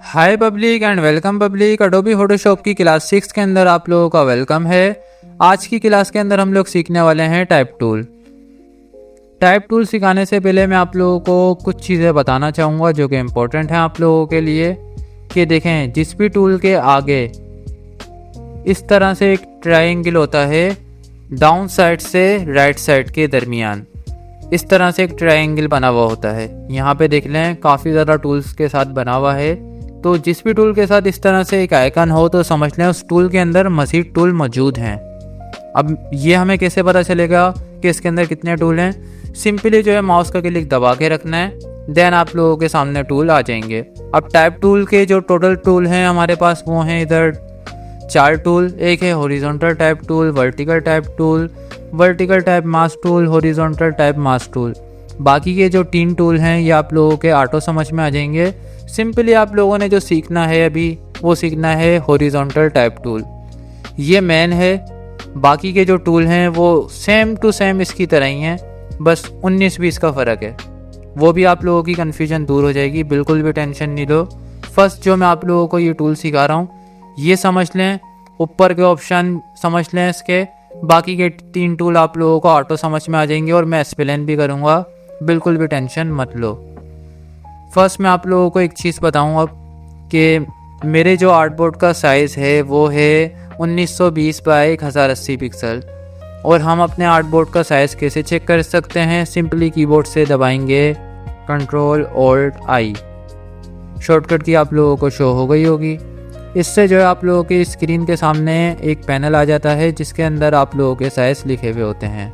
Hi public and welcome public. Adobe Photoshop की class 6 के अंदर आप लोगों का वेलकम है। आज की क्लास के अंदर हम लोग सीखने वाले हैं टाइप टूल। टाइप टूल सिखाने से पहले मैं आप लोगों को कुछ चीज़ें बताना चाहूँगा जो कि इम्पोर्टेंट हैं आप लोगों के लिए। कि देखें, जिस भी टूल के आगे इस तरह से एक ट्रायंगल होता है, डाउन साइड से राइट साइड के दरमियान इस तरह से एक ट्रायंगल बना हुआ होता है। यहाँ पे देख लें, काफ़ी ज़्यादा टूल्स के साथ बना हुआ है। तो जिस भी टूल के साथ इस तरह से एक आइकन हो तो समझ लें उस टूल के अंदर मज़ीद टूल मौजूद हैं। अब ये हमें कैसे पता चलेगा कि इसके अंदर कितने टूल हैं? सिंपली जो है माउस का क्लिक दबा के रखना है, देन आप लोगों के सामने टूल आ जाएंगे। अब टाइप टूल के जो टोटल टूल हैं हमारे पास वो हैं इधर 4 टूल। एक है horizontal type tool, vertical type tool, vertical type mask tool, horizontal type mask tool. बाकी के जो 3 टूल हैं ये आप लोगों के ऑटो समझ में आ जाएंगे। सिंपली आप लोगों ने जो सीखना है अभी वो सीखना है हॉरिजॉन्टल टाइप टूल, ये मेन है। बाकी के जो टूल हैं वो सेम टू सेम इसकी तरह ही हैं, बस 19-20 का फ़र्क है। वो भी आप लोगों की कन्फ्यूजन दूर हो जाएगी, बिल्कुल भी टेंशन नहीं लो। फर्स्ट जो मैं आप लोगों को ये टूल सिखा रहा हूँ ये समझ लें, ऊपर के ऑप्शन समझ लें इसके। बाकी के 3 टूल आप लोगों को ऑटो समझ में आ जाएंगे और मैं एक्सप्लेन भी करूँगा, बिल्कुल भी टेंशन मत लो। फर्स्ट मैं आप लोगों को एक चीज़ बताऊँ अब कि मेरे जो आर्टबोर्ड का साइज़ है वो है 1920 बाई 1080 पिक्सल। और हम अपने आर्टबोर्ड का साइज़ कैसे चेक कर सकते हैं? सिंपली कीबोर्ड से दबाएंगे Ctrl+Alt+I, शॉर्टकट की आप लोगों को शो हो गई होगी। इससे जो है आप लोगों की स्क्रीन के सामने एक पैनल आ जाता है जिसके अंदर आप लोगों के साइज़ लिखे हुए होते हैं।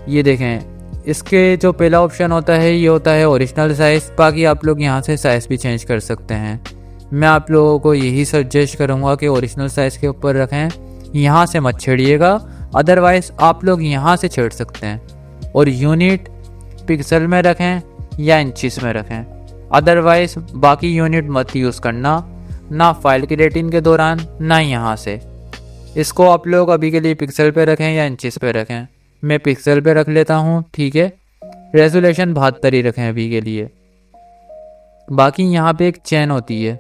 ये देखें, इसके जो पहला ऑप्शन होता है ये होता है ओरिजिनल साइज़। बाकी आप लोग यहाँ से साइज़ भी चेंज कर सकते हैं। मैं आप लोगों को यही सजेस्ट करूँगा कि ओरिजिनल साइज़ के ऊपर रखें, यहाँ से मत छेड़िएगा, अदरवाइज़ आप लोग यहाँ से छेड़ सकते हैं। और यूनिट पिक्सल में रखें या इंचिस में रखें, अदरवाइज़ बाकी यूनिट मत यूज़ करना, ना फाइल क्रिएटिंग के दौरान ना यहाँ से। इसको आप लोग अभी के लिए पिक्सल पे रखें या इंचिस पे रखें। मैं पिक्सल पे रख लेता हूँ, ठीक है। रेजोल्यूशन 72 ही रखें अभी के लिए। बाकी यहाँ पे एक चेन होती है,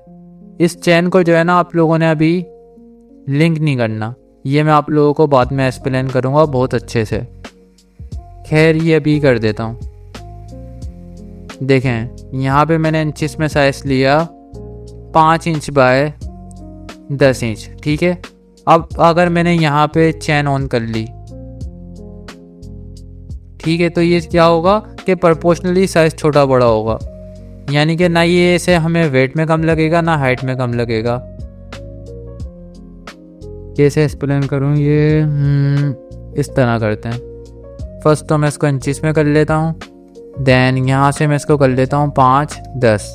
इस चेन को जो है ना आप लोगों ने अभी लिंक नहीं करना, ये मैं आप लोगों को बाद में एक्सप्लेन करूँगा बहुत अच्छे से। खैर ये अभी कर देता हूँ। देखें, यहाँ पे मैंने इंचिस में साइज लिया 5 इंच बाय 10 इंच, ठीक है। अब अगर मैंने यहाँ पे चेन ऑन कर ली, ठीक है, तो ये क्या होगा कि प्रोपोर्शनली साइज़ छोटा बड़ा होगा, यानी कि ना ये ऐसे हमें वेट में कम लगेगा ना हाइट में कम लगेगा। कैसे एक्सप्लेन करूँ ये? इस तरह करते हैं। फर्स्ट तो मैं इसको इंचिस में कर लेता हूँ, देन यहाँ से मैं इसको कर लेता हूँ 5, 10।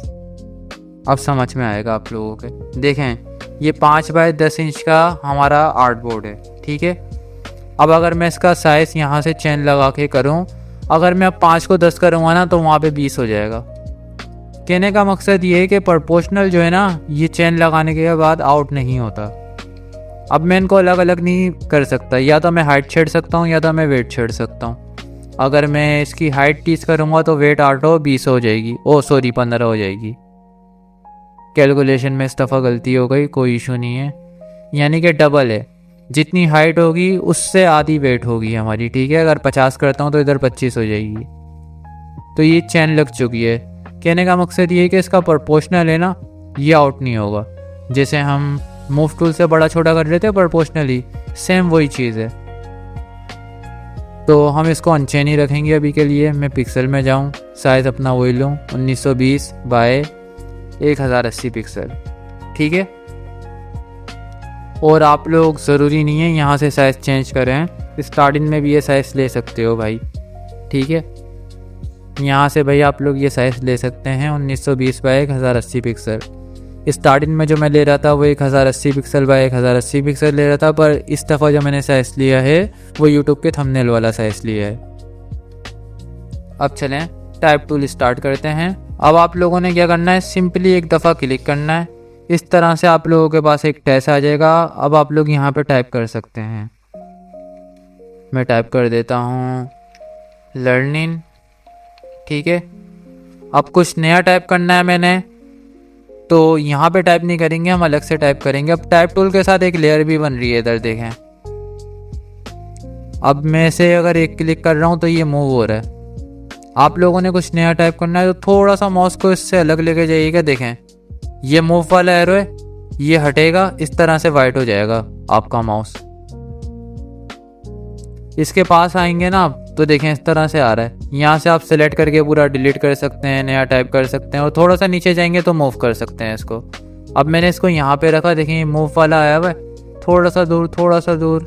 अब समझ में आएगा आप लोगों के। देखें, ये 5 बाय 10 इंच का हमारा आर्टबोर्ड है, ठीक है। अब अगर मैं इसका साइज़ यहाँ से चेन लगा के करूँ, अगर मैं अब 5 को 10 करूँगा ना तो वहाँ पे 20 हो जाएगा। कहने का मकसद ये है कि प्रोपोर्शनल जो है ना ये चेन लगाने के बाद आउट नहीं होता। अब मैं इनको अलग अलग नहीं कर सकता, या तो मैं हाइट छेड़ सकता हूँ या तो मैं वेट छेड़ सकता हूँ। अगर मैं इसकी हाइट 30 करूँगा तो वेट ऑटो 20 हो जाएगी, 15 हो जाएगी। कैलकुलेशन में इस दफ़ा गलती हो गई, कोई इशू नहीं है। यानी कि डबल है, जितनी हाइट होगी उससे आधी वेट होगी हमारी, ठीक है। अगर 50 करता हूँ तो इधर 25 हो जाएगी। तो ये चेन लग चुकी है। कहने का मकसद ये है कि इसका प्रोपोर्शनल है ना, ये आउट नहीं होगा। जैसे हम मूव टूल से बड़ा छोटा कर लेते हैं प्रोपोर्शनली, सेम वही चीज़ है। तो हम इसको अनचेन ही रखेंगे अभी के लिए। मैं पिक्सल में जाऊँ, साइज़ अपना वही लूँ 1920 बाय 1080 पिक्सल, ठीक है। और आप लोग ज़रूरी नहीं है यहाँ से साइज़ चेंज करें, स्टार्टिंग में भी ये साइज़ ले सकते हो भाई, ठीक है। यहाँ से भाई आप लोग ये साइज़ ले सकते हैं 1920 बाय 1080 पिक्सल। स्टार्टिंग में जो मैं ले रहा था वो 1080 पिक्सल बाय 1080 पिक्सल ले रहा था, पर इस दफ़ा जो मैंने साइज़ लिया है वो यूट्यूब के थंबनेल वाला साइज़ लिया है। अब चलें टाइप टूल स्टार्ट करते हैं। अब आप लोगों ने क्या करना है, सिंपली एक दफ़ा क्लिक करना है, इस तरह से आप लोगों के पास एक टेक्स्ट आ जाएगा। अब आप लोग यहाँ पे टाइप कर सकते हैं। मैं टाइप कर देता हूँ लर्निंग, ठीक है। अब कुछ नया टाइप करना है मैंने, तो यहाँ पे टाइप नहीं करेंगे, हम अलग से टाइप करेंगे। अब टाइप टूल के साथ एक लेयर भी बन रही है, इधर देखें। अब मैं इसे अगर एक क्लिक कर रहा हूँ तो ये मूव हो रहा है। आप लोगों ने कुछ नया टाइप करना है तो थोड़ा सा माउस को इससे अलग लेके जाइएगा। देखें ये मूव वाला एरो है, ये हटेगा, इस तरह से वाइट हो जाएगा आपका माउस। इसके पास आएंगे ना आप तो देखें इस तरह से आ रहा है। यहाँ से आप सिलेक्ट करके पूरा डिलीट कर सकते हैं, नया टाइप कर सकते हैं, और थोड़ा सा नीचे जाएंगे तो मूव कर सकते हैं इसको। अब मैंने इसको यहाँ पे रखा, देखें मूव वाला आया हुआ है, थोड़ा सा दूर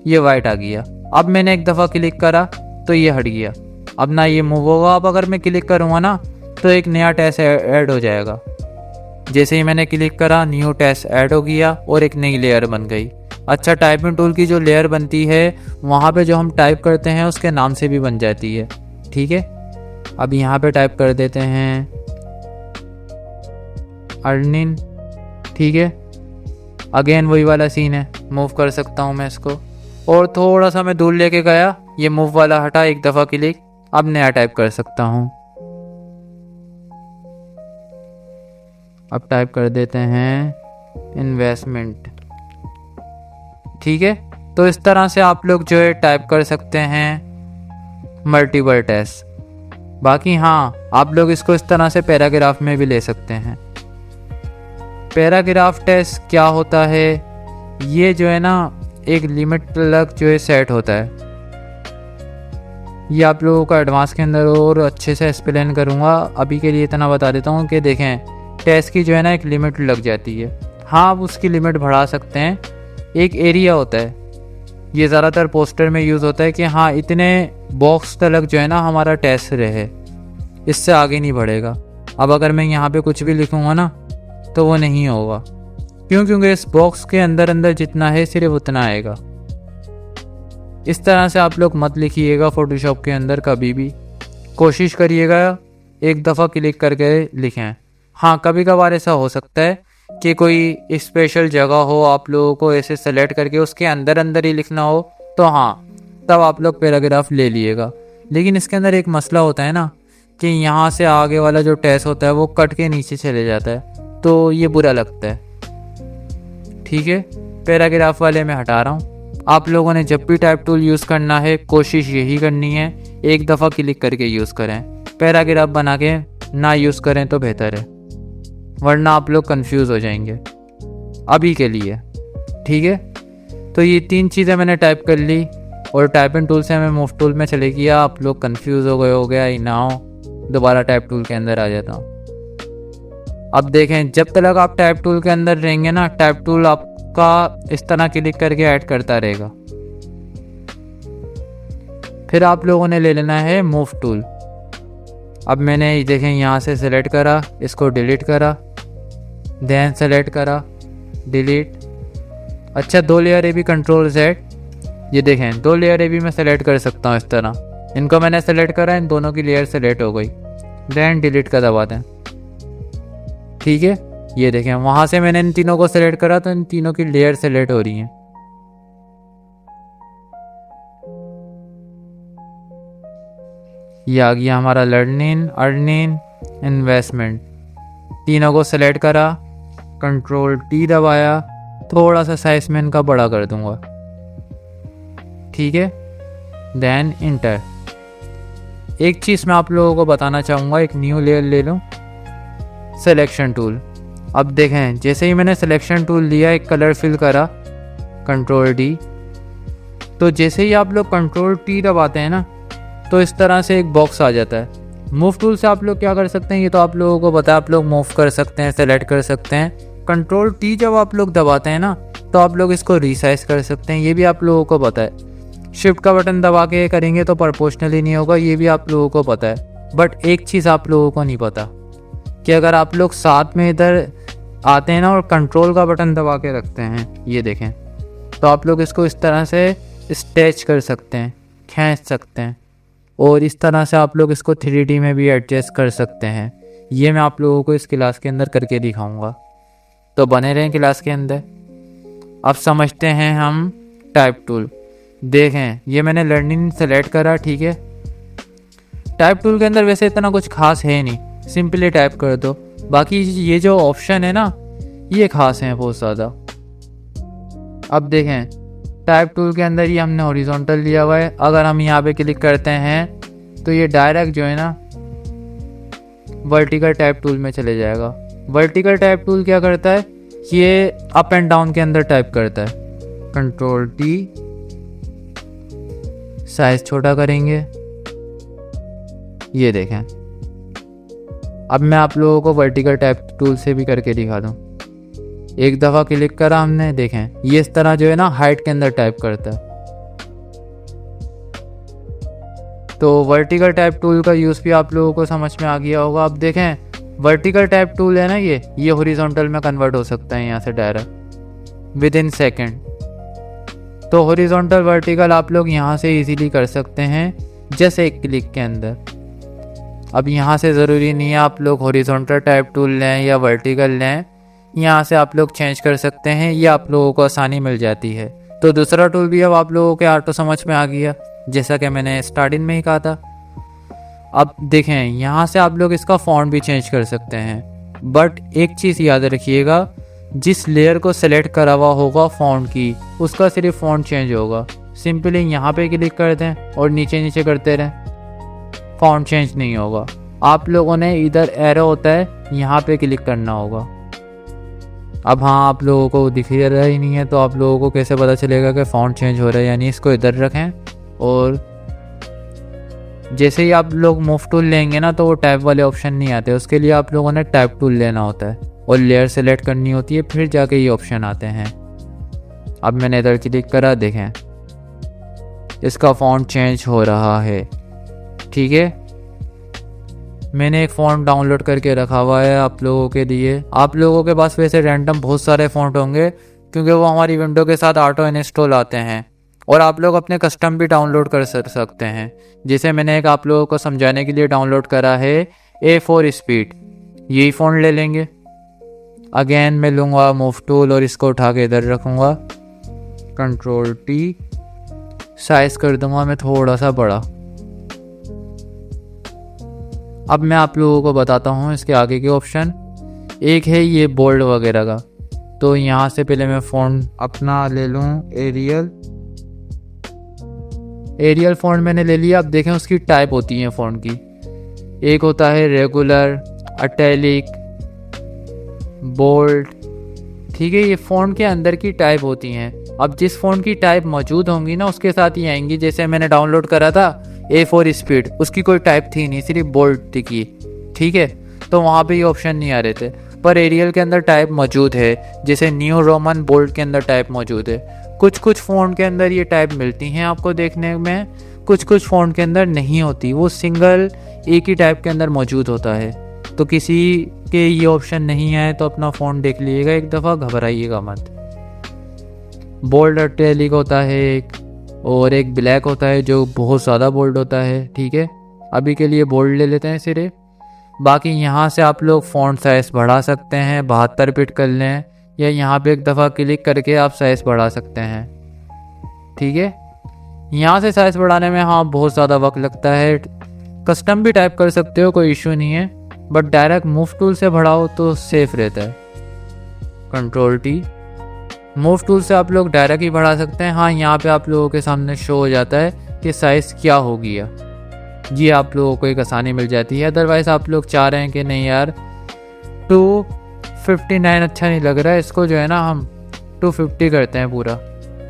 ये वाइट आ गया। अब मैंने एक दफ़ा क्लिक करा तो ये हट गया। अब ना ये मूव होगा। अब अगर मैं क्लिक करूँगा ना तो एक नया टेक्स्ट ऐड हो जाएगा। जैसे ही मैंने क्लिक करा न्यू टेक्स्ट ऐड हो गया और एक नई लेयर बन गई। अच्छा, टाइपिंग टूल की जो लेयर बनती है वहाँ पे जो हम टाइप करते हैं उसके नाम से भी बन जाती है। ठीक है, अब यहाँ पे टाइप कर देते हैं अर्निंग। ठीक है, अगेन वही वाला सीन है, मूव कर सकता हूँ मैं इसको, और थोड़ा सा मैं दूर लेके गया, ये मूव वाला हटा, एक दफ़ा क्लिक, अब नया टाइप कर सकता हूँ। अब टाइप कर देते हैं इन्वेस्टमेंट। ठीक है, तो इस तरह से आप लोग जो है टाइप कर सकते हैं मल्टीपल टेक्स्ट। बाकी हाँ, आप लोग इसको इस तरह से पैराग्राफ में भी ले सकते हैं। पैराग्राफ टेक्स्ट क्या होता है, ये जो है ना एक लिमिट तक जो है सेट होता है। ये आप लोगों को एडवांस के अंदर और अच्छे से एक्सप्लेन करूँगा, अभी के लिए इतना बता देता हूँ कि देखें टेक्स्ट की जो है ना एक लिमिट लग जाती है। हाँ, आप उसकी लिमिट बढ़ा सकते हैं। एक एरिया होता है, ये ज़्यादातर पोस्टर में यूज़ होता है कि हाँ इतने बॉक्स तक जो है ना हमारा टेक्स्ट रहे, इससे आगे नहीं बढ़ेगा। अब अगर मैं यहाँ पे कुछ भी लिखूँगा ना तो वो नहीं होगा, क्योंकि इस बॉक्स के अंदर जितना है सिर्फ उतना आएगा। इस तरह से आप लोग मत लिखिएगा फोटोशॉप के अंदर, कभी भी कोशिश करिएगा एक दफ़ा क्लिक करके लिखें। हाँ, कभी कभार ऐसा हो सकता है कि कोई स्पेशल जगह हो, आप लोगों को ऐसे सेलेक्ट करके उसके अंदर ही लिखना हो, तो हाँ तब आप लोग पैराग्राफ ले लिएगा। लेकिन इसके अंदर एक मसला होता है ना कि यहाँ से आगे वाला जो टेक्स्ट होता है वो कट के नीचे चले जाता है, तो ये बुरा लगता है। ठीक है, पैराग्राफ वाले मैं हटा रहा हूँ। आप लोगों ने जब भी टाइप टूल यूज़ करना है कोशिश यही करनी है एक दफ़ा क्लिक करके यूज़ करें, पैराग्राफ बना के ना यूज़ करें तो बेहतर है, वरना आप लोग कंफ्यूज हो जाएंगे अभी के लिए। ठीक है, तो ये 3 चीज़ें मैंने टाइप कर ली और टाइपिंग टूल से मैं मूव टूल में चले गया। आप लोग कंफ्यूज हो गए, हो गया ही ना हो, दोबारा टाइप टूल के अंदर आ जाता हूँ। अब देखें, जब तक आप टाइप टूल के अंदर रहेंगे ना, टाइप टूल आपका इस तरह क्लिक करके ऐड करता रहेगा। फिर आप लोगों ने ले लेना है मूव टूल। अब मैंने देखें यहाँ से सेलेक्ट करा, इसको डिलीट करा, देन सेलेक्ट करा, डिलीट। अच्छा, 2 लेयर ए भी कंट्रोल Z, ये देखें 2 लेयर ए भी मैं सेलेक्ट कर सकता हूँ इस तरह। इनको मैंने सेलेक्ट करा, इन दोनों की लेयर सेलेक्ट हो गई, देन डिलीट का दबा दें। ठीक है, ये देखें वहाँ से मैंने इन तीनों को सेलेक्ट करा तो इन तीनों की लेयर सेलेक्ट हो रही हैं। ये आ गया हमारा लर्निंग, अर्निंग, इन्वेस्टमेंट। तीनों को सेलेक्ट करा, कंट्रोल T दबाया, थोड़ा सा साइज में इनका बड़ा कर दूंगा। ठीक है, देन इंटर। एक चीज़ मैं आप लोगों को बताना चाहूँगा, एक न्यू लेयर ले लूँ, सिलेक्शन टूल। अब देखें जैसे ही मैंने सिलेक्शन टूल लिया, एक कलर फिल करा, कंट्रोल D, तो जैसे ही आप लोग कंट्रोल T दबाते हैं ना तो इस तरह से एक बॉक्स आ जाता है। मूव टूल से आप लोग क्या कर सकते हैं ये तो आप लोगों को पता है, आप लोग मूव कर सकते हैं, सेलेक्ट कर सकते हैं। कंट्रोल T जब आप लोग दबाते हैं ना तो आप लोग इसको रिसाइज कर सकते हैं, ये भी आप लोगों को पता है। शिफ्ट का बटन दबा के करेंगे तो प्रोपोर्शनली नहीं होगा, ये भी आप लोगों को पता है। बट एक चीज़ आप लोगों को नहीं पता कि अगर आप लोग साथ में इधर आते हैं ना और कंट्रोल का बटन दबा के रखते हैं, ये देखें, तो आप लोग इसको इस तरह से स्ट्रेच कर सकते हैं, खींच सकते हैं, और इस तरह से आप लोग इसको 3D में भी एडजस्ट कर सकते हैं। ये मैं आप लोगों को इस क्लास के अंदर करके दिखाऊंगा, तो बने रहें क्लास के अंदर। अब समझते हैं हम टाइप टूल। देखें ये मैंने लर्निंग सेलेक्ट करा, ठीक है। टाइप टूल के अंदर वैसे इतना कुछ खास है नहीं, सिंपली टाइप कर दो, बाकी ये जो ऑप्शन है ना, ये खास हैं बहुत ज़्यादा। अब देखें, टाइप टूल के अंदर ही हमने हॉरिजॉन्टल लिया हुआ है। अगर हम यहाँ पे क्लिक करते हैं तो ये डायरेक्ट जो है ना वर्टिकल टाइप टूल में चले जाएगा। वर्टिकल टाइप टूल क्या करता है, ये अप एंड डाउन के अंदर टाइप करता है। कंट्रोल टी, साइज छोटा करेंगे, ये देखें। अब मैं आप लोगों को वर्टिकल टाइप टूल से भी करके दिखा दूं। एक दफ़ा क्लिक करा हमने, देखें ये इस तरह जो है ना हाइट के अंदर टाइप करता है। तो वर्टिकल टाइप टूल का यूज़ भी आप लोगों को समझ में आ गया होगा। अब देखें, वर्टिकल टाइप टूल है ना, ये हॉरिजॉन्टल में कन्वर्ट हो सकता है यहाँ से डायरेक्ट विद इन सेकेंड। तो हॉरिजॉन्टल वर्टिकल आप लोग यहाँ से इजीली कर सकते हैं जैसे एक क्लिक के अंदर। अब यहाँ से ज़रूरी नहीं है आप लोग हॉरिजॉन्टल टाइप टूल लें या वर्टिकल लें, यहाँ से आप लोग चेंज कर सकते हैं, ये आप लोगों को आसानी मिल जाती है। तो दूसरा टूल भी अब आप लोगों के ऑटो समझ में आ गया, जैसा कि मैंने स्टार्टिंग में ही कहा था। अब देखें, यहाँ से आप लोग इसका फॉन्ट भी चेंज कर सकते हैं, बट एक चीज़ याद रखिएगा, जिस लेयर को सेलेक्ट करा हुआ होगा फॉन्ट की, उसका सिर्फ फॉन्ट चेंज होगा। सिंपली यहाँ पे क्लिक कर दें और नीचे नीचे करते रहें, फॉन्ट चेंज नहीं होगा। आप लोगों ने इधर एरो होता है, यहाँ पे क्लिक करना होगा। अब हाँ, आप लोगों को दिख रहा ही नहीं है तो आप लोगों को कैसे पता चलेगा कि फॉन्ट चेंज हो रहा है। यानी इसको इधर रखें और जैसे ही आप लोग मूव टूल लेंगे ना तो वो टैब वाले ऑप्शन नहीं आते, उसके लिए आप लोगों ने टैब टूल लेना होता है और लेयर सेलेक्ट करनी होती है, फिर जाके ये ऑप्शन आते हैं। अब मैंने इधर क्लिक करा, देखें इसका फॉन्ट चेंज हो रहा है। ठीक है, मैंने एक फ़ॉन्ट डाउनलोड करके रखा हुआ है आप लोगों के लिए। आप लोगों के पास वैसे रैंडम बहुत सारे फ़ॉन्ट होंगे क्योंकि वो हमारी विंडो के साथ ऑटो इंस्टॉल आते हैं, और आप लोग अपने कस्टम भी डाउनलोड कर सकते हैं। जैसे मैंने एक आप लोगों को समझाने के लिए डाउनलोड करा है A4 स्पीड, यही फ़ॉन्ट ले लेंगे। अगेन मैं लूँगा मूव टूल और इसको उठा के इधर रखूँगा, कंट्रोल टी, साइज़ कर दूँगा मैं थोड़ा सा बड़ा। अब मैं आप लोगों को बताता हूँ इसके आगे के ऑप्शन। एक है ये बोल्ड वगैरह का, तो यहाँ से पहले मैं फ़ॉन्ट अपना ले लूँ एरियल फ़ॉन्ट मैंने ले लिया। अब देखें उसकी टाइप होती है फ़ॉन्ट की, एक होता है रेगुलर, इटैलिक, बोल्ड। ठीक है, ये फ़ॉन्ट के अंदर की टाइप होती हैं। अब जिस फ़ॉन्ट की टाइप मौजूद होंगी ना उसके साथ ही आएंगी। जैसे मैंने डाउनलोड करा था A4 स्पीड, उसकी कोई टाइप थी नहीं, सिर्फ बोल्ड दिखी। ठीक है, तो वहाँ पे ये ऑप्शन नहीं आ रहे थे, पर एरियल के अंदर टाइप मौजूद है। जैसे न्यू रोमन बोल्ड के अंदर टाइप मौजूद है। कुछ फ़ॉन्ट के अंदर ये टाइप मिलती हैं आपको देखने में, कुछ फ़ॉन्ट के अंदर नहीं होती, वो सिंगल एक ही टाइप के अंदर मौजूद होता है। तो किसी के ये ऑप्शन नहीं आए तो अपना फ़ॉन्ट देख लीजिएगा एक दफ़ा, घबराइएगा मत। बोल्ड इटैलिक होता है एक, और एक ब्लैक होता है जो बहुत ज़्यादा बोल्ड होता है। ठीक है, अभी के लिए बोल्ड ले लेते हैं सिर्फ। बाकी यहाँ से आप लोग फ़ॉन्ट साइज़ बढ़ा सकते हैं, 72 पिट कर लें, या यहाँ पे एक दफ़ा क्लिक करके आप साइज़ बढ़ा सकते हैं। ठीक है, यहाँ से साइज़ बढ़ाने में हाँ बहुत ज़्यादा वक्त लगता है। कस्टम भी टाइप कर सकते हो, कोई इशू नहीं है, बट डायरेक्ट मूव टूल से बढ़ाओ तो सेफ रहता है। कंट्रोल टी, मूव टूल से आप लोग डायरेक्ट ही बढ़ा सकते हैं। हाँ, यहाँ पे आप लोगों के सामने शो हो जाता है कि साइज़ क्या हो गया, ये आप लोगों को एक आसानी मिल जाती है। अदरवाइज़ आप लोग चाह रहे हैं कि नहीं यार 259 अच्छा नहीं लग रहा है, इसको जो है ना हम 250 करते हैं पूरा,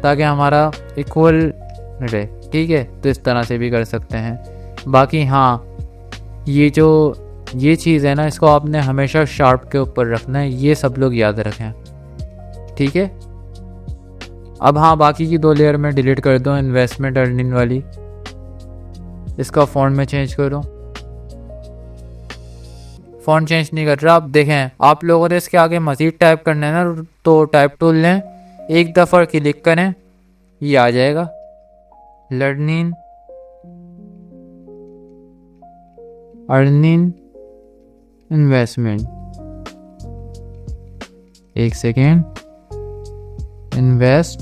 ताकि हमारा इक्वल रहे। ठीक है, तो इस तरह से भी कर सकते हैं। बाकी हाँ, ये चीज़ है ना, इसको आपने हमेशा शार्प के ऊपर रखना है, ये सब लोग याद रखें। ठीक है, अब हाँ बाकी की 2 लेयर में डिलीट कर दो, इन्वेस्टमेंट अर्निंग वाली। इसका फ़ॉन्ट में चेंज करो, फ़ॉन्ट चेंज नहीं कर रहा। अब देखें, आप लोगों ने इसके आगे मज़ीद टाइप करना है ना, तो टाइप टूल लें, एक दफ़ा क्लिक करें, ये आ जाएगा लर्निंग अर्निंग इन्वेस्टमेंट। एक second, investment.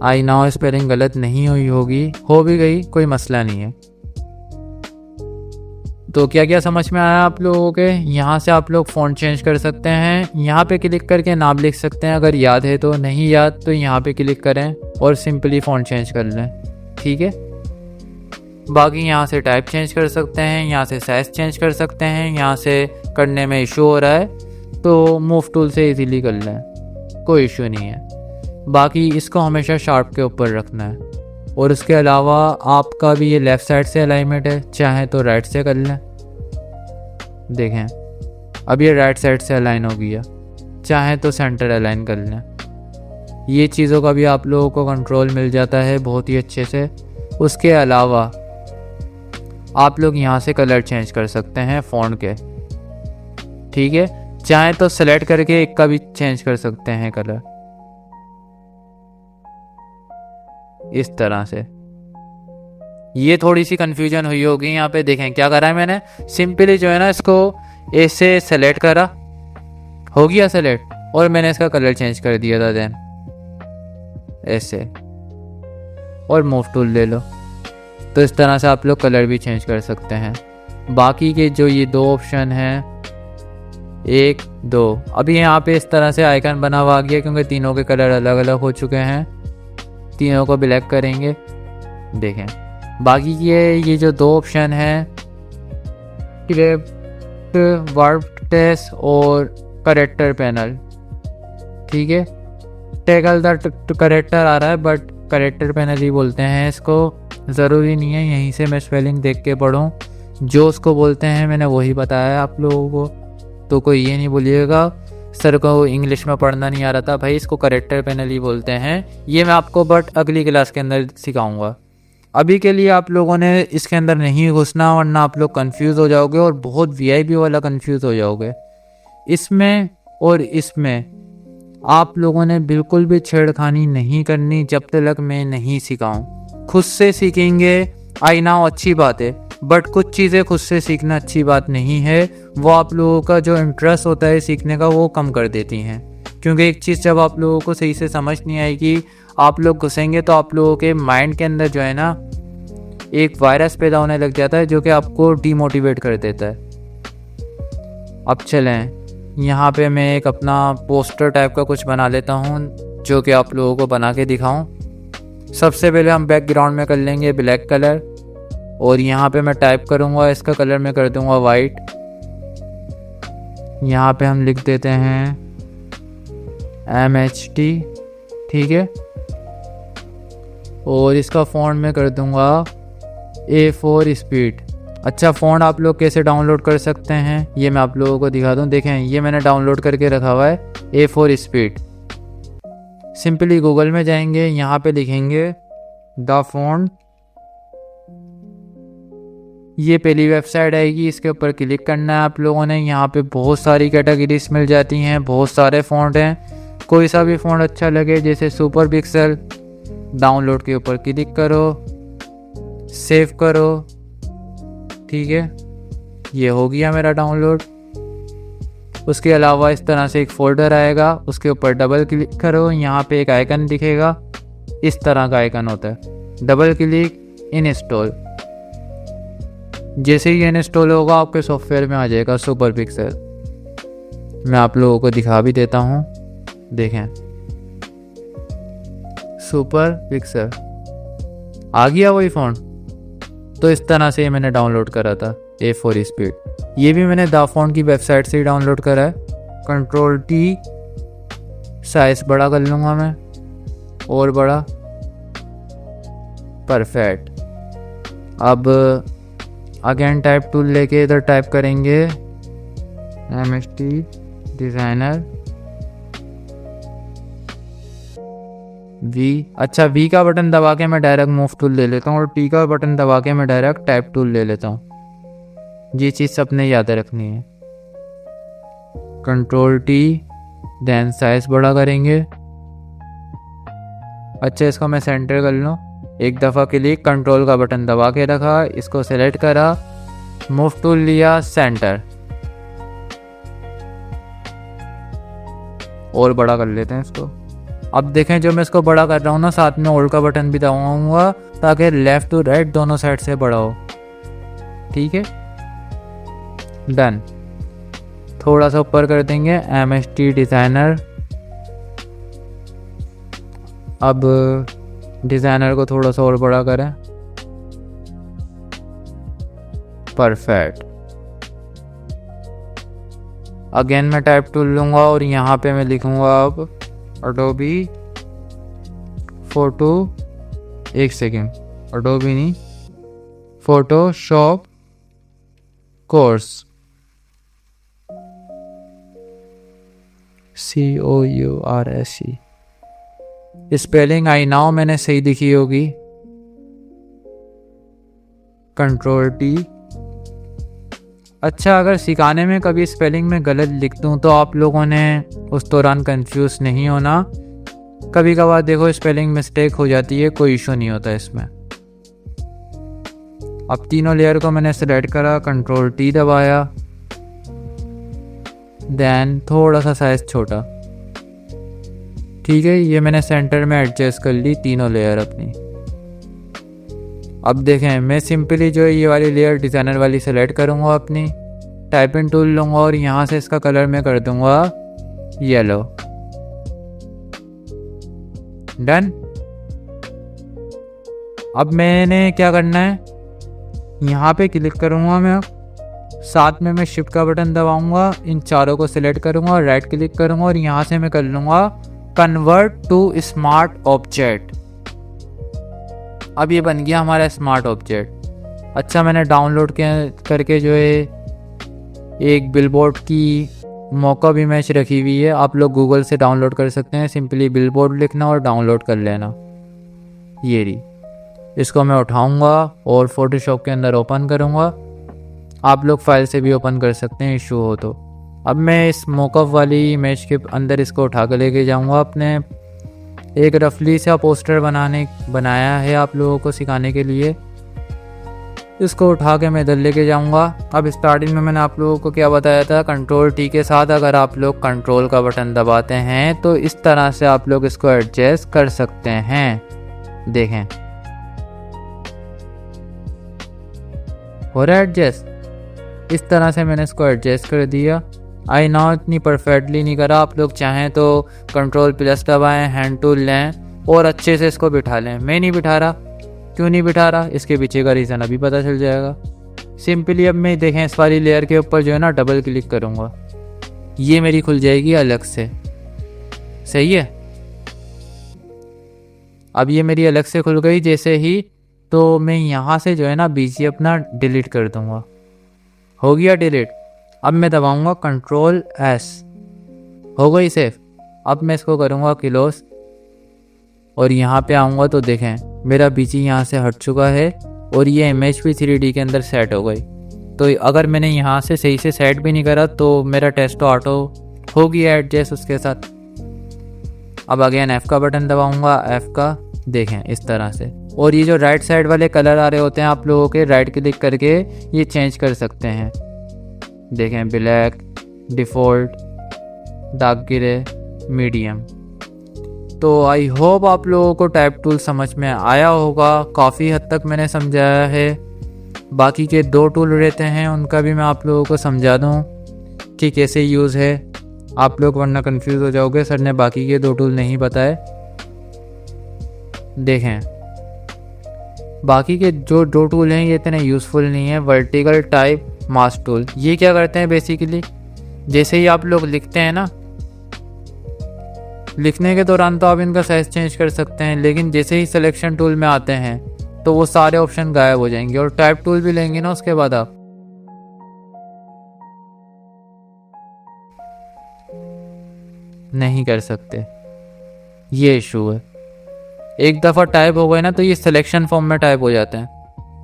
I now spelling गलत नहीं हुई होगी, हो भी गई कोई मसला नहीं है। तो क्या क्या समझ में आया आप लोगों के? यहाँ से आप लोग फ़ॉन्ट चेंज कर सकते हैं, यहाँ पे क्लिक करके नाम लिख सकते हैं, अगर याद है तो, नहीं याद तो यहाँ पे क्लिक करें और सिंपली फ़ॉन्ट चेंज कर लें, ठीक है। बाकी यहाँ से टाइप चेंज कर सकते हैं, यहाँ से साइज़ चेंज कर सकते हैं, यहाँ से करने में इशू हो रहा है तो मूव टूल से इजीली कर लें, कोई इशू नहीं है। बाकी इसको हमेशा शार्प के ऊपर रखना है। और उसके अलावा आपका भी ये लेफ़्ट साइड से अलाइनमेंट है, चाहे तो राइट से कर लें। देखें अब ये राइट साइड से अलाइन हो गया, चाहे तो सेंटर अलाइन कर लें। ये चीज़ों का भी आप लोगों को कंट्रोल मिल जाता है बहुत ही अच्छे से। उसके अलावा आप लोग यहाँ से कलर चेंज कर सकते हैं फ़ॉन्ट के, ठीक है। चाहे तो सेलेक्ट करके एक का भी चेंज कर सकते हैं कलर, इस तरह से। ये थोड़ी सी कंफ्यूजन हुई होगी यहाँ पे। देखें क्या करा है मैंने, सिंपली जो है ना इसको ऐसे सेलेक्ट करा, हो गया सेलेक्ट, और मैंने इसका कलर चेंज कर दिया था देन ऐसे, और मूव टूल ले लो। तो इस तरह से आप लोग कलर भी चेंज कर सकते हैं। बाकी के जो ये दो ऑप्शन हैं, 1 2, अभी यहाँ पे इस तरह से आइकन बना हुआ आ गया क्योंकि तीनों के कलर अलग अलग हो चुके हैं। तीनों को ब्लैक करेंगे, देखें। बाकी ये जो दो ऑप्शन हैं, क्रिप्ट वर्ब टेस्ट और करेक्टर पैनल, ठीक है। टैगल द करेक्टर आ रहा है बट करेक्टर पैनल ही बोलते हैं इसको, ज़रूरी नहीं है यहीं से मैं स्पेलिंग देख के पढ़ूँ, जो उसको बोलते हैं मैंने वही बताया आप लोगों को। तो कोई ये नहीं बोलिएगा सर को इंग्लिश में पढ़ना नहीं आ रहा था, भाई इसको करेक्टर पैनल ही बोलते हैं। ये मैं आपको बट अगली क्लास के अंदर सिखाऊंगा। अभी के लिए आप लोगों ने इसके अंदर नहीं घुसना, वरना आप लोग कंफ्यूज हो जाओगे और बहुत वीआईपी वाला कंफ्यूज हो जाओगे। इसमें और इसमें आप लोगों ने बिल्कुल भी छेड़खानी नहीं करनी जब तक मैं नहीं सिखाऊं। खुद से सीखेंगे, आई नाउ अच्छी बात है, बट कुछ चीज़ें खुद से सीखना अच्छी बात नहीं है। वो आप लोगों का जो इंटरेस्ट होता है सीखने का वो कम कर देती हैं, क्योंकि एक चीज़ जब आप लोगों को सही से समझ नहीं आएगी, आप लोग घुसेंगे तो आप लोगों के माइंड के अंदर जो है ना एक वायरस पैदा होने लग जाता है जो कि आपको डीमोटिवेट कर देता है। अब चलें यहाँ पे मैं एक अपना पोस्टर टाइप का कुछ बना लेता हूँ जो कि आप लोगों को बना के दिखाऊँ। सबसे पहले हम बैकग्राउंड में कर लेंगे ब्लैक कलर, और यहाँ पे मैं टाइप करूँगा, इसका कलर मैं कर दूँगा वाइट। यहाँ पे हम लिख देते हैं MHT, ठीक है। और इसका फ़ॉन्ट मैं कर दूँगा A4 स्पीड। अच्छा, फ़ॉन्ट आप लोग कैसे डाउनलोड कर सकते हैं ये मैं आप लोगों को दिखा दूँ। देखें ये मैंने डाउनलोड करके रखा हुआ है A4 स्पीड। सिंपली गूगल में जाएंगे, यहाँ पे लिखेंगे द फ़ॉन्ट, ये पहली वेबसाइट आएगी, इसके ऊपर क्लिक करना है आप लोगों ने। यहाँ पे बहुत सारी कैटेगरीज मिल जाती हैं, बहुत सारे फ़ॉन्ट हैं, कोई सा भी फ़ॉन्ट अच्छा लगे, जैसे सुपर पिक्सल। डाउनलोड के ऊपर क्लिक करो, सेव करो, ठीक है। ये हो गया मेरा डाउनलोड। उसके अलावा इस तरह से एक फ़ोल्डर आएगा, उसके ऊपर डबल क्लिक करो, यहाँ पे एक आइकन दिखेगा, इस तरह का आइकन होता है। Double click, install. जैसे ही इंस्टॉल होगा आपके सॉफ्टवेयर में आ जाएगा सुपर पिक्सल। मैं आप लोगों को दिखा भी देता हूँ, देखें सुपर पिक्सल आ गया वही फ़ॉन्ट। तो इस तरह से मैंने डाउनलोड करा था A4 स्पीड। ये भी मैंने द फ़ॉन्ट की वेबसाइट से ही डाउनलोड करा है। Ctrl+T, साइज़ बड़ा कर लूँगा मैं, और बड़ा, परफेक्ट। अब अगेन टाइप टूल लेके इधर टाइप करेंगे MHT डिज़ाइनर V। अच्छा, V का बटन दबा के मैं डायरेक्ट मूव टूल ले लेता हूँ, और T का बटन दबा के मैं डायरेक्ट टाइप टूल ले लेता हूँ। ये चीज़ सबने याद रखनी है। Ctrl+T, देन साइज़ बड़ा करेंगे। अच्छा, इसको मैं सेंटर कर लूँ, एक दफ़ा क्लिक, कंट्रोल का बटन दबा के रखा, इसको सेलेक्ट करा, मूव टूल लिया, सेंटर, और बड़ा कर लेते हैं इसको। अब देखें जो मैं इसको बड़ा कर रहा हूँ ना, साथ में ऑल्ट का बटन भी दबाऊंगा ताकि लेफ़्ट टू राइट दोनों साइड से बड़ा हो, ठीक है। डन। थोड़ा सा ऊपर कर देंगे MST डिज़ाइनर। अब डिज़ाइनर को थोड़ा सा और बड़ा करें। परफेक्ट। अगेन मैं टाइप टूल लूँगा और यहाँ पे मैं लिखूँगा अब अडोबी फोटो, एक सेकेंड, अडोबी नहीं, Photoshop course, COURSE। Spelling I now मैंने सही लिखी होगी। Ctrl+T। अच्छा, अगर सिखाने में कभी स्पेलिंग में गलत लिख दूँ तो आप लोगों ने उस दौरान कंफ्यूज नहीं होना। कभी कभार देखो स्पेलिंग मिस्टेक हो जाती है, कोई इशू नहीं होता इसमें। अब तीनों लेयर को मैंने सेलेक्ट करा, Ctrl+T दबाया, देन थोड़ा सा साइज छोटा। ठीक है, ये मैंने सेंटर में एडजस्ट कर ली तीनों लेयर अपनी। अब देखें, मैं सिंपली जो है ये वाली लेयर डिज़ाइनर वाली सेलेक्ट करूँगा अपनी, टाइपिंग टूल लूँगा और यहाँ से इसका कलर मैं कर दूँगा येलो। डन। अब मैंने क्या करना है, यहाँ पे क्लिक करूँगा मैं, साथ में मैं शिफ्ट का बटन दबाऊँगा, इन चारों को सिलेक्ट करूँगा और राइट क्लिक करूँगा और यहाँ से मैं कर लूँगा कन्वर्ट टू स्मार्ट ऑब्जेक्ट। अब ये बन गया हमारा स्मार्ट ऑब्जेक्ट। अच्छा, मैंने डाउनलोड करके जो है एक बिलबोर्ड की मॉकअप इमेज रखी हुई है, आप लोग गूगल से डाउनलोड कर सकते हैं। सिंपली बिलबोर्ड लिखना और डाउनलोड कर लेना। ये रही, इसको मैं उठाऊंगा और फोटोशॉप के अंदर ओपन करूंगा। आप लोग फाइल से भी ओपन कर सकते हैं इशू हो तो। अब मैं इस मॉकअप वाली इमेज के अंदर इसको उठा कर लेके जाऊंगा अपने एक रफली सा पोस्टर बनाया है आप लोगों को सिखाने के लिए। इसको उठा के मैं इधर लेके जाऊंगा। अब स्टार्टिंग में मैंने आप लोगों को क्या बताया था, Ctrl+T के साथ अगर आप लोग कंट्रोल का बटन दबाते हैं तो इस तरह से आप लोग इसको एडजस्ट कर सकते हैं। देखें, हो रहा है एडजस्ट। इस तरह से मैंने इसको एडजस्ट कर दिया। आई नाउ इतनी परफेक्टली नहीं करा, आप लोग चाहें तो Ctrl+ दबाएं, हैंड टूल लें और अच्छे से इसको बिठा लें। मैं नहीं बिठा रहा। क्यों नहीं बिठा रहा, इसके पीछे का रीज़न अभी पता चल जाएगा। सिंपली अब मैं देखें इस वाली लेयर के ऊपर जो है ना डबल क्लिक करूँगा, ये मेरी खुल जाएगी अलग से। सही है। अब ये मेरी अलग से खुल गई जैसे ही, तो मैं यहाँ से जो है ना बीजी अपना डिलीट कर दूँगा। हो गया डिलीट। अब मैं दबाऊँगा Ctrl+S, हो गई सेफ। अब मैं इसको करूँगा क्लोज और यहाँ पे आऊँगा तो देखें मेरा बीजी यहाँ से हट चुका है और ये इमेज भी 3D के अंदर सेट हो गई। तो अगर मैंने यहाँ से सही से सेट भी नहीं करा तो मेरा टेस्ट ऑटो हो गया एडजस्ट उसके साथ। अब अगेन F का बटन दबाऊँगा, F का, देखें इस तरह से। और ये जो राइट साइड वाले कलर आ रहे होते हैं आप लोगों के, राइट क्लिक करके ये चेंज कर सकते हैं। देखें, black, default, dark grey, medium. तो आई होप आप लोगों को टाइप टूल समझ में आया होगा। काफ़ी हद तक मैंने समझाया है। बाकी के 2 टूल रहते हैं, उनका भी मैं आप लोगों को समझा दूँ कि कैसे यूज़ है। आप लोग वरना कंफ्यूज हो जाओगे, सर ने बाकी के 2 टूल नहीं बताए। देखें, बाकी के जो 2 टूल हैं ये इतने यूज़फुल नहीं है। वर्टिकल टाइप मास्क टूल, ये क्या करते हैं बेसिकली, जैसे ही आप लोग लिखते हैं ना, लिखने के दौरान तो आप इनका साइज चेंज कर सकते हैं, लेकिन जैसे ही सिलेक्शन टूल में आते हैं तो वो सारे ऑप्शन गायब हो जाएंगे। और टाइप टूल भी लेंगे ना उसके बाद आप, नहीं कर सकते। ये इशू है। एक दफ़ा टाइप हो गए ना तो ये सिलेक्शन फॉर्म में टाइप हो जाते हैं।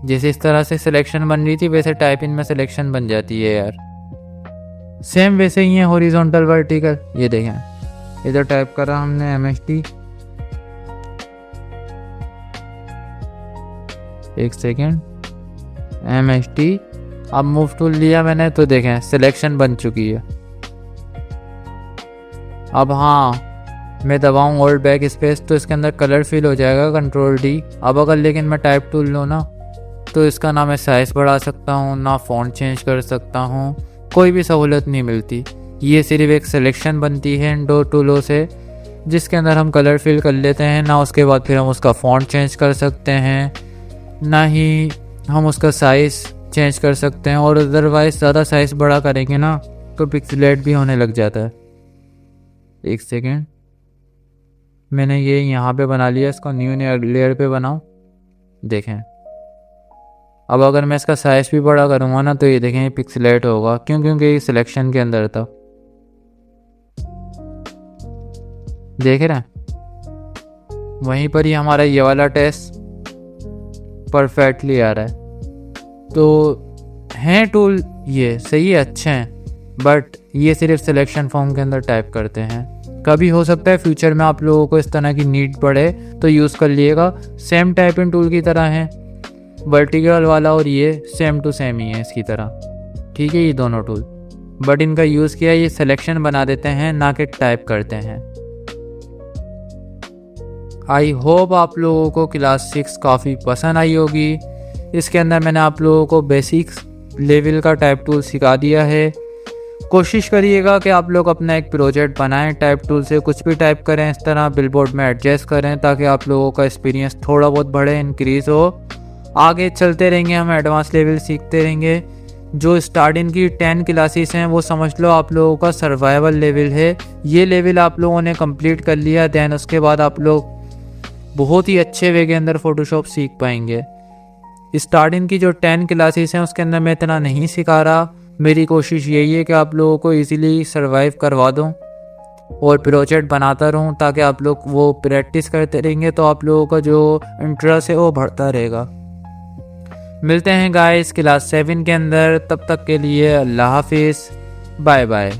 जैसे इस तरह से सिलेक्शन बन रही थी वैसे टाइप इन में सिलेक्शन बन जाती है यार। सेम वैसे ही है हॉरिजॉन्टल वर्टिकल। ये देखें, इधर टाइप करा हमने MST, एक सेकेंड, MST। अब मूव टूल लिया मैंने तो देखें सिलेक्शन बन चुकी है। अब हाँ, मैं दबाऊँ ऑल्ट बैक स्पेस तो इसके अंदर कलर फिल हो जाएगा, Ctrl+D। अब अगर लेकिन मैं टाइप टूल लूँ ना तो इसका ना मैं साइज़ बढ़ा सकता हूँ, ना फ़ॉन्ट चेंज कर सकता हूँ, कोई भी सहूलत नहीं मिलती। ये सिर्फ एक सिलेक्शन बनती है इन दो टूलों से, जिसके अंदर हम कलर फिल कर लेते हैं। ना उसके बाद फिर हम उसका फ़ॉन्ट चेंज कर सकते हैं, ना ही हम उसका साइज़ चेंज कर सकते हैं। और अदरवाइज़ ज़्यादा साइज़ बड़ा करेंगे ना तो पिक्सलेट भी होने लग जाता है। एक सेकेंड, मैंने ये यहाँ पे बना लिया, इसको न्यू लेयर पे बनाऊँ। देखें, अब अगर मैं इसका साइज़ भी बड़ा करूँगा ना तो ये देखें ये पिक्सलेट होगा। क्यों? क्योंकि ये सिलेक्शन के अंदर था। देख रहे हैं, वहीं पर ही हमारा ये वाला टेस्ट परफेक्टली आ रहा है। तो हैं टूल ये सही है, अच्छे हैं, बट ये सिर्फ सिलेक्शन फॉर्म के अंदर टाइप करते हैं। कभी हो सकता है फ्यूचर में आप लोगों को इस तरह की नीड पड़े तो यूज़ कर लिएगा। सेम टाइपिंग टूल की तरह है, वर्टिकल वाला और ये सेम टू सेम ही है इसकी तरह। ठीक है, ये दोनों टूल, बट इनका यूज़ किया ये सिलेक्शन बना देते हैं, ना कि टाइप करते हैं। आई होप आप लोगों को क्लास 6 काफ़ी पसंद आई होगी। इसके अंदर मैंने आप लोगों को बेसिक्स लेवल का टाइप टूल सिखा दिया है। कोशिश करिएगा कि आप लोग अपना एक प्रोजेक्ट बनाएं, टाइप टूल से कुछ भी टाइप करें, इस तरह बिलबोर्ड में एडजस्ट करें, ताकि आप लोगों का एक्सपीरियंस थोड़ा बहुत बढ़े, इंक्रीज़ हो। आगे चलते रहेंगे, हम एडवांस लेवल सीखते रहेंगे। जो स्टार्टिंग की 10 क्लासेस हैं वो समझ लो आप लोगों का सर्वाइवल लेवल है। ये लेवल आप लोगों ने कंप्लीट कर लिया, दैन उसके बाद आप लोग बहुत ही अच्छे वे के अंदर फ़ोटोशॉप सीख पाएंगे। स्टार्टिंग की जो 10 क्लासेस हैं उसके अंदर मैं इतना नहीं सिखा रहा। मेरी कोशिश यही है कि आप लोगों को इजीली सरवाइव करवा दूं और प्रोजेक्ट बनाता रहूं, ताकि आप लोग वो प्रैक्टिस करते रहेंगे तो आप लोगों का जो इंटरेस्ट है वो बढ़ता रहेगा। मिलते हैं गाइस क्लास 7 के अंदर, तब तक के लिए अल्लाह हाफिज़, बाय बाय।